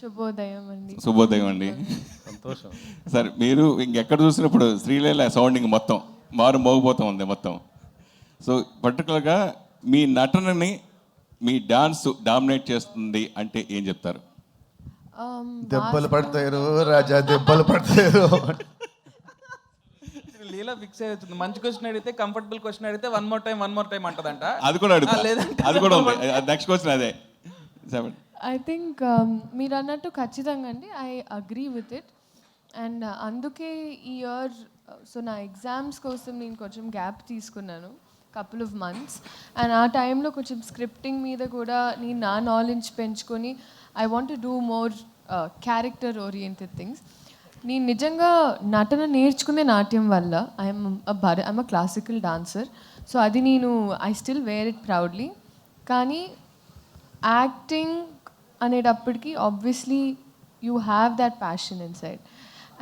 శుభోదయం అండి. శుభోదయం అండి. సంతోషం. సార్ మీరు ఇంకెక్కడ చూసినప్పుడు శ్రీలీల సౌండింగ్ మొత్తం మారు మోగిపోతూ ఉంది మొత్తం. సో పర్టికులర్గా మీ నటనని మీ డాన్స్ డామినేట్ చేస్తుంది అంటే ఏం చెప్తారు? దెబ్బలు పడతారు రాజా, దెబ్బలు పడతారు. లీలా ఫిక్స్ అవుతుంది. మంచి క్వశ్చన్ అడిగితే, కంఫర్టబుల్ క్వశ్చన్ అడిగితే వన్ మోర్ టైం అంటదంట. అది కూడా అడుగుతా, లేదంటే అది కూడా ఉంది. నెక్స్ట్ క్వశ్చన్ అదే. ఐ థింక్ మీరు అన్నట్టు ఖచ్చితంగా అండి, I agree with it. And అందుకే ఈ ఇయర్ సో నా ఎగ్జామ్స్ కోసం నేను కొంచెం గ్యాప్ తీసుకున్నాను, కపుల్ ఆఫ్ మంత్స్. అండ్ ఆ టైంలో కొంచెం స్క్రిప్టింగ్ మీద కూడా నేను నా నాలెడ్జ్ పెంచుకొని I want to do more character oriented things. నేను నిజంగా నటన నేర్చుకునే నాట్యం వల్ల I'm a classical dancer. So అది నేను I still wear it proudly. కానీ యాక్టింగ్ అనేటప్పటికీ obviously you have that passion inside.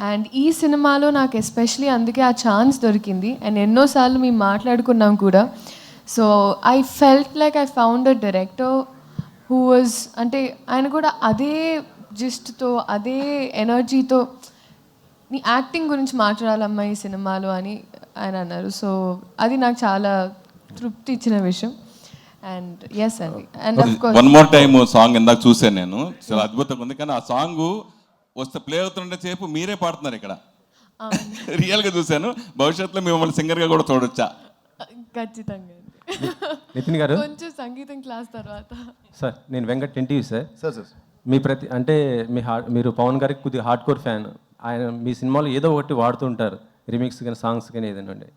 And ఈ సినిమాలో నాకు ఎస్పెషలీ అందుకే ఆ ఛాన్స్ దొరికింది. అండ్ ఎన్నోసార్లు మేము మాట్లాడుకున్నాం కూడా. So I felt like I found a director who was, అంటే ఆయన కూడా అదే జిస్ట్తో అదే ఎనర్జీతో నీ యాక్టింగ్ గురించి మాట్లాడాలమ్మా ఈ సినిమాలో అని ఆయన అన్నారు. సో అది నాకు చాలా తృప్తి ఇచ్చిన విషయం. అండ్ ఎస్ అండి. And of course one more time song ఇందాక చూసాను నేను, చాలా అద్భుతంగా ఉంది. కానీ ఆ సాంగ్ వస్తే ప్లే అవుతుండే సేపు మీరే పాడుతున్నారు ఇక్కడ, రియల్గా చూశాను. భవిష్యత్తులో మిమ్మల్ని సింగర్గా కూడా చూడొచ్చా? ఖచ్చితంగా అండి. నితిన్ గారు, కొంచెం సంగీతం క్లాస్ తర్వాత. సార్ నేను Venkat NTV sir. Sir sir మీ అంటే మీరు పవన్ గారికి కొద్దిగా హార్డ్ కోర్ ఫ్యాన్. ఆయన మీ సినిమాలో ఏదో ఒకటి వాడుతూ ఉంటారు, రిమిక్స్ కానీ సాంగ్స్ కానీ ఏదైనా ఉండే.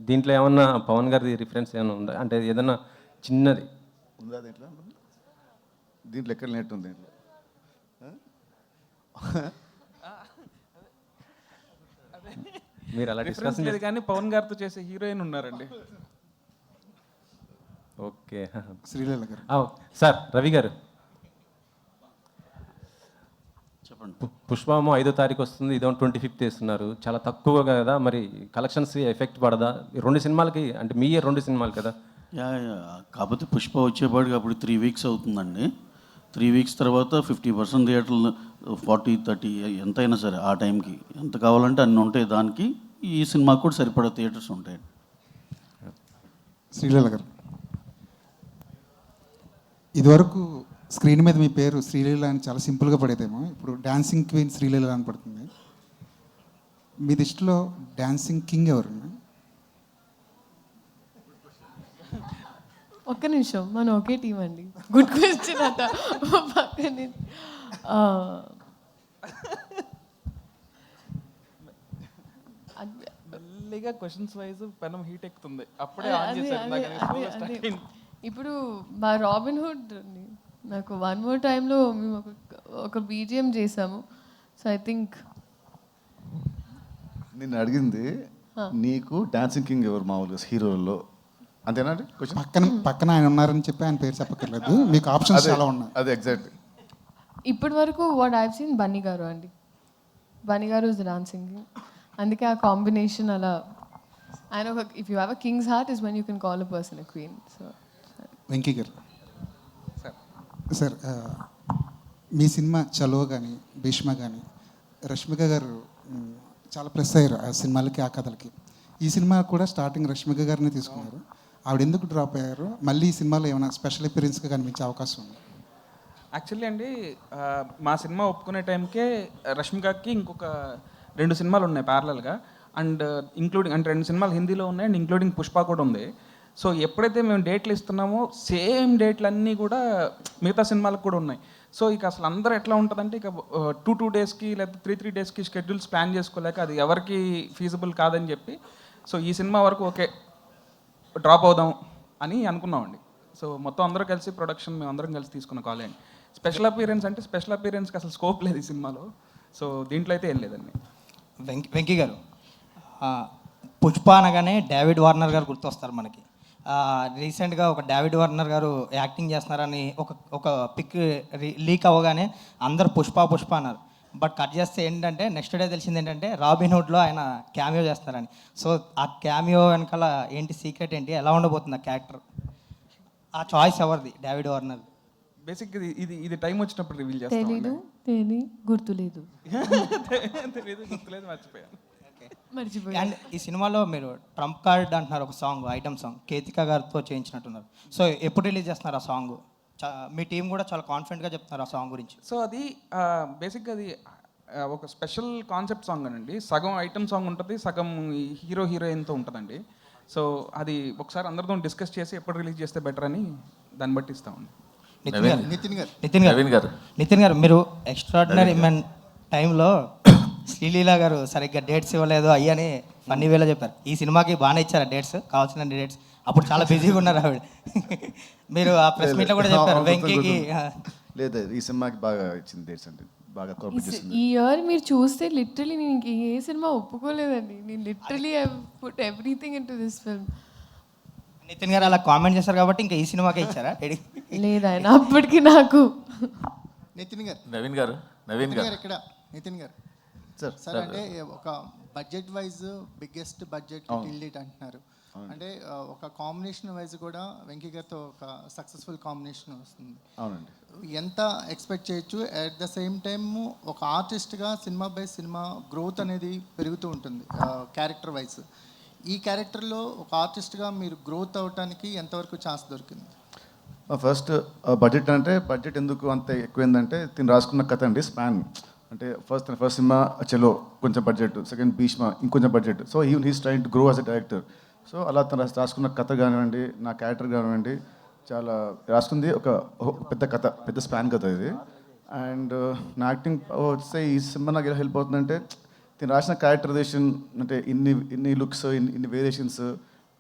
దీంట్లో ఏమన్నా పవన్ గారి రిఫరెన్స్ ఏమైనా ఉందా? అంటే ఏదన్నా చిన్నది ఉందా దీంట్లో? దీంట్లో ఎక్కడ నెట్ ఉంది దీంట్లో? మీరు అలా డిస్కషన్ లేదు కానీ పవన్ గారితో చేసే హీరోయిన్ ఉన్నారండి. ఓకే శ్రీలీల గారు. సార్ రవి గారు, చెప్పండి. పుష్పము 5వ తారీఖు వస్తుంది, ఇదో 25th వేస్తున్నారు. చాలా తక్కువ కదా, మరి కలెక్షన్స్ ఎఫెక్ట్ పడదా? ఈ 2 సినిమాలకి, అంటే మీ 2 సినిమాలు కదా. యా కాకపోతే పుష్ప వచ్చేపాటికి అప్పుడు 3 weeks అవుతుందండి. 3 weeks తర్వాత 50% థియేటర్లు 40-30 ఎంతైనా సరే ఆ టైంకి ఎంత కావాలంటే అన్నీ ఉంటాయి. దానికి ఈ సినిమాకి కూడా సరిపడా థియేటర్స్ ఉంటాయి. శ్రీలీల గారు, ఇదివరకు స్క్రీన్ మీద మీ పేరు శ్రీలీల అని చాలా సింపుల్గా పడేదేమో, ఇప్పుడు డాన్సింగ్ క్వీన్ శ్రీలీల అని పడుతుంది. మీ దృష్టిలో డాన్సింగ్ కింగ్ ఎవరు? ఒక్క నిమిషం, మనం ఒకే టీం అండి. గుడ్ క్వశ్చన్ అట. పక్కనే మెల్లిగా క్వశ్చన్స్ వైజ్ పెనం హీట్ ఎక్కుతుంది. అప్పుడే ఆన్ చేశారు. ఇప్పుడు మా రాబిన్ హుడ్ నాకు వన్ మోర్ టైంలో మేము ఒక బీజిఎం చేసాము. సో ఐ థింక్ నిన్ను అడిగింది నీకు డాన్సింగ్ కింగ్ ఎవరు మామూలుగా హీరోల్లో, అంతేనా అండి? పక్కన ఆయన ఉన్నారని చెప్పి ఆయన పేరు చెప్పక్కర్లేదు, మీకు ఆప్షన్స్ చాలా ఉన్నాయి. అదే ఎగ్జాక్ట్. ఇప్పటి వరకు వాట్ ఐవ్ సీన్ బన్నీ గారు అండి. బన్నీ గారు ఇస్ డాన్సింగ్, అందుకే ఆ కాంబినేషన్ అలా. ఆయన ఒక if you have a king's heart is when you can call a person a queen. So Venky గారు, సార్ మీ సినిమా చలో కానీ భీష్మ కానీ రష్మిక గారు చాలా ప్లస్ అయ్యారు ఆ సినిమాలకి, ఆ కథలకి. ఈ సినిమా కూడా స్టార్టింగ్ రష్మిక గారిని తీసుకున్నారు. ఆవిడ ఎందుకు డ్రాప్ అయ్యారు? మళ్ళీ ఈ సినిమాలో ఏమైనా స్పెషల్ అపియరెన్స్గా కనిపించే అవకాశం ఉంది? యాక్చువల్లీ అండి, మా సినిమా ఒప్పుకునే టైంకే రష్మికకి ఇంకొక 2 సినిమాలు ఉన్నాయి ప్యారలల్గా. అండ్ ఇంక్లూడింగ్ అంటే 2 సినిమాలు హిందీలో ఉన్నాయి అండ్ ఇంక్లూడింగ్ పుష్ప కూడా ఉంది. సో ఎప్పుడైతే మేము డేట్లు ఇస్తున్నామో సేమ్ డేట్లు అన్నీ కూడా మిగతా సినిమాలకు కూడా ఉన్నాయి. సో ఇక అసలు అందరూ ఎట్లా ఉంటుందంటే ఇక 2 daysకి లేదా 3 daysకి షెడ్యూల్స్ ప్లాన్ చేసుకోలేక అది ఎవరికి ఫీజిబుల్ కాదని చెప్పి, సో ఈ సినిమా వరకు ఓకే డ్రాప్ అవుదాం అని అనుకున్నామండి. సో మొత్తం అందరూ కలిసి ప్రొడక్షన్ మేము అందరం కలిసి తీసుకున్న కాల్ అండి. స్పెషల్ అపీరెన్స్ అంటే స్పెషల్ అపీరెన్స్కి అసలు స్కోప్ లేదు ఈ సినిమాలో. సో దీంట్లో అయితే ఏం లేదండి. వెంకీ గారు, పుష్ప అనగానే డేవిడ్ వార్నర్ గారు గుర్తొస్తారు మనకి. రీసెంట్గా ఒక డేవిడ్ వార్నర్ గారు యాక్టింగ్ చేస్తున్నారని ఒక పిక్ లీక్ అవ్వగానే అందరు పుష్ప అన్నారు. బట్ కట్ చేస్తే ఏంటంటే నెక్స్ట్ డే తెలిసింది ఏంటంటే రాబిన్ హుడ్లో ఆయన క్యామియో చేస్తున్నారని. సో ఆ క్యామియో వెనకాల ఏంటి సీక్రెట్ ఏంటి, ఎలా ఉండబోతుంది ఆ క్యారెక్టర్? ఆ చాయిస్ ఎవరిది? David Warner. బేసిక్ ఇది టైం వచ్చినప్పుడు రివీల్ చేస్తాం. తేని గుర్తులేదు, తెలియదు, గుర్తులేదు, మర్చిపోయాను. మర్చిపోయాను. అండ్ ఈ సినిమాలో మీరు ట్రంప్ కార్డ్ అంటున్నారు, ఒక సాంగ్, ఐటమ్ సాంగ్ కేతికా గారితో చేయించినట్టున్నారు. సో ఎప్పుడు రిలీజ్ చేస్తున్నారు ఆ సాంగ్? మీ టీం కూడా చాలా కాన్ఫిడెంట్గా చెప్తున్నారు ఆ సాంగ్ గురించి. సో అది బేసిక్గా అది ఒక స్పెషల్ కాన్సెప్ట్ సాంగ్ అనండి. సగం ఐటమ్ సాంగ్ ఉంటుంది, సగం హీరో హీరోయిన్తో ఉంటుందండి. సో అది ఒకసారి అందరితో డిస్కస్ చేసి ఎప్పుడు రిలీజ్ చేస్తే బెటర్ అని దాన్ని బట్టి ఇస్తామండి. నితిన్ గారు మీరు ఎక్స్ట్రాడినరీ మ్యాన్ టైంలో శ్రీలీల గారు సరిగ్గా డేట్స్ ఇవ్వలేదు అయ్యని ఫన్నీ వేలో చెప్పారు. ఈ సినిమాకి బాగానే ఇచ్చారా డేట్స్, కావాల్సిన డేట్స్? అప్పుడు చాలా బిజీగా ఉన్నారు ఆవిడ. మీరు ఆ ప్రెస్ మీట్లో కూడా చెప్పారు వెంకీకి. లేదు, ఈ సినిమాకి బాగా ఇచ్చింది డేట్స్ అండి, బాగా కోఆపరేట్ చేసింది. ఈ ఇయర్ మీరు చూస్తే లిటరలీ నేను ఇంక ఏ సినిమా ఒప్పుకోలేదండి. నేను literally I put everything into this film. Nithiin గారు అలా కామెంట్ చేశారు కాబట్టి ఇంకా ఈ సినిమాకే ఇచ్చారా? లేదు ఆయన అప్పటికి నాకు. నవీన్ గారు ఇక్కడ నితిన్ గారు సార్ అంటే ఒక budget wise biggest budget till date అంటున్నారు. అంటే ఒక కాంబినేషన్ వైజ్ కూడా వెంకీ గారితో ఒక సక్సెస్ఫుల్ కాంబినేషన్ వస్తుంది. అవునండి. ఎంత ఎక్స్పెక్ట్ చేయొచ్చు? అట్ ద సేమ్ టైమ్ ఒక ఆర్టిస్ట్గా సినిమా బై సినిమా గ్రోత్ అనేది పెరుగుతూ ఉంటుంది క్యారెక్టర్ వైజ్. ఈ క్యారెక్టర్లో ఒక ఆర్టిస్ట్గా మీరు గ్రోత్ అవడానికి ఎంతవరకు ఛాన్స్ దొరికింది? ఫస్ట్ బడ్జెట్ అంటే బడ్జెట్ ఎందుకు అంత ఎక్కువైందంటే తిని రాసుకున్న కథ అండి, స్పాన్. అంటే ఫస్ట్ సినిమా చలో కొంచెం బడ్జెట్, సెకండ్ భీష్మ ఇంకొంచెం budget. So he's trying to grow as a director. So అలా తను రాసుకున్న కథ కానివ్వండి, నా క్యారెక్టర్ కానివ్వండి, చాలా రాసుకుంది ఒక పెద్ద కథ, పెద్ద స్పాన్ కథ ఇది. అండ్ నా యాక్టింగ్ వస్తే ఈ సినిమా నాకు ఎలా హెల్ప్ అవుతుందంటే నేను రాసిన క్యారెక్టరైజేషన్, అంటే ఇన్ని లుక్స్, ఇన్ని వేరియేషన్స్.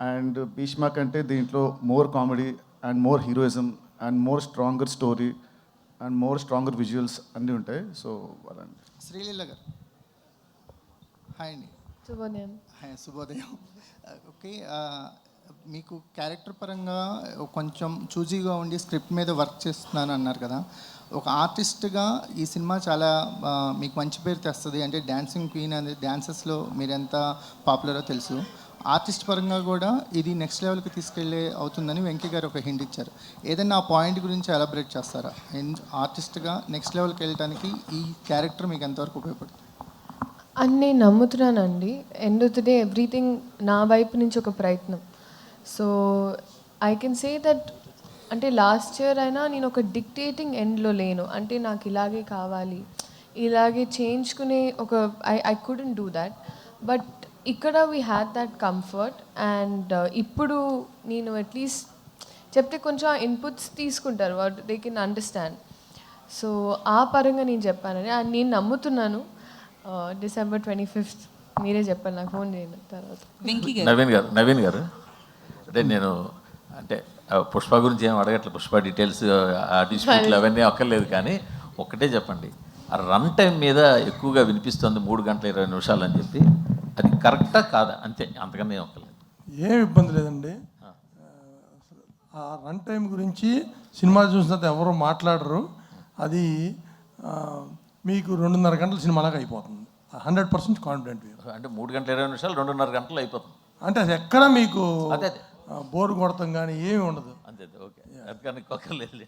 అండ్ భీష్మ కంటే దీంట్లో more comedy and more heroism and more stronger story and more stronger visuals అన్నీ ఉంటాయి. సో అలా అండి. శ్రీలీల గారు హాయ్ అండి. శుభోదయం. హాయ్, శుభోదయం. ఓకే, మీకు క్యారెక్టర్ పరంగా కొంచెం చూజీగా ఉండి స్క్రిప్ట్ మీద వర్క్ చేస్తున్నాను అన్నారు కదా. ఒక ఆర్టిస్ట్గా ఈ సినిమా చాలా మీకు మంచి పేరు తెస్తుంది. అంటే డ్యాన్సింగ్ క్వీన్ అనేది డ్యాన్సెస్లో మీరు ఎంత పాపులరో తెలుసు. ఆర్టిస్ట్ పరంగా కూడా ఇది నెక్స్ట్ లెవెల్కి తీసుకెళ్ళే అవుతుందని వెంకీ గారు ఒక హింట్ ఇచ్చారు. ఏదైనా ఆ పాయింట్ గురించి ఎలాబరేట్ చేస్తారా? ఆర్టిస్ట్గా నెక్స్ట్ లెవెల్కి వెళ్ళడానికి ఈ క్యారెక్టర్ మీకు ఎంతవరకు ఉపయోగపడుతుంది అని నేను నమ్ముతున్నానండి. End of the day everything నా వైపు నుంచి ఒక ప్రయత్నం. So I can say that అంటే లాస్ట్ ఇయర్ అయినా నేను ఒక డిక్టేటింగ్ ఎండ్లో లేను. అంటే నాకు ఇలాగే కావాలి, ఇలాగే చేయించుకునే ఒక I couldn't do that. But ఇక్కడ we had that comfort. And ఇప్పుడు నేను అట్లీస్ట్ చెప్తే కొంచెం ఇన్పుట్స్ తీసుకుంటారు, what they can understand. So ఆ పరంగా నేను చెప్పానని నేను నమ్ముతున్నాను. December 25th మీరే చెప్పండి, నాకు ఫోన్ చేయండి తర్వాత. నవీన్ గారు అంటే నేను అంటే పుష్ప గురించి ఏం అడగట్లేదు, పుష్ప డీటెయిల్స్ ఆ డిస్ప్యూట్లు అవన్నీ అక్కర్లేదు. కానీ ఒక్కటే చెప్పండి, ఆ రన్ టైం మీద ఎక్కువగా వినిపిస్తుంది 3 గంటల 20 నిమిషాలు అని చెప్పి, అది కరెక్టా కాదా? అంతే, అంతకన్నా ఏం ఒక్కర్లేదు. ఏం ఇబ్బంది లేదండి. ఆ రన్ టైం గురించి సినిమా చూసినంత ఎవరు మాట్లాడరు. అది మీకు 2.5 గంటల సినిమాలాగా అయిపోతుంది. 100% కాన్ఫిడెంట్. అంటే 3 గంటల 20 నిమిషాలు 2.5 గంటలు అయిపోతుంది. అంటే అది ఎక్కడ మీకు అదే బోర్ కొడతాం కానీ ఏమి ఉండదు. అంతే, ఓకే, అందుకని ఒక్కర్లేదు.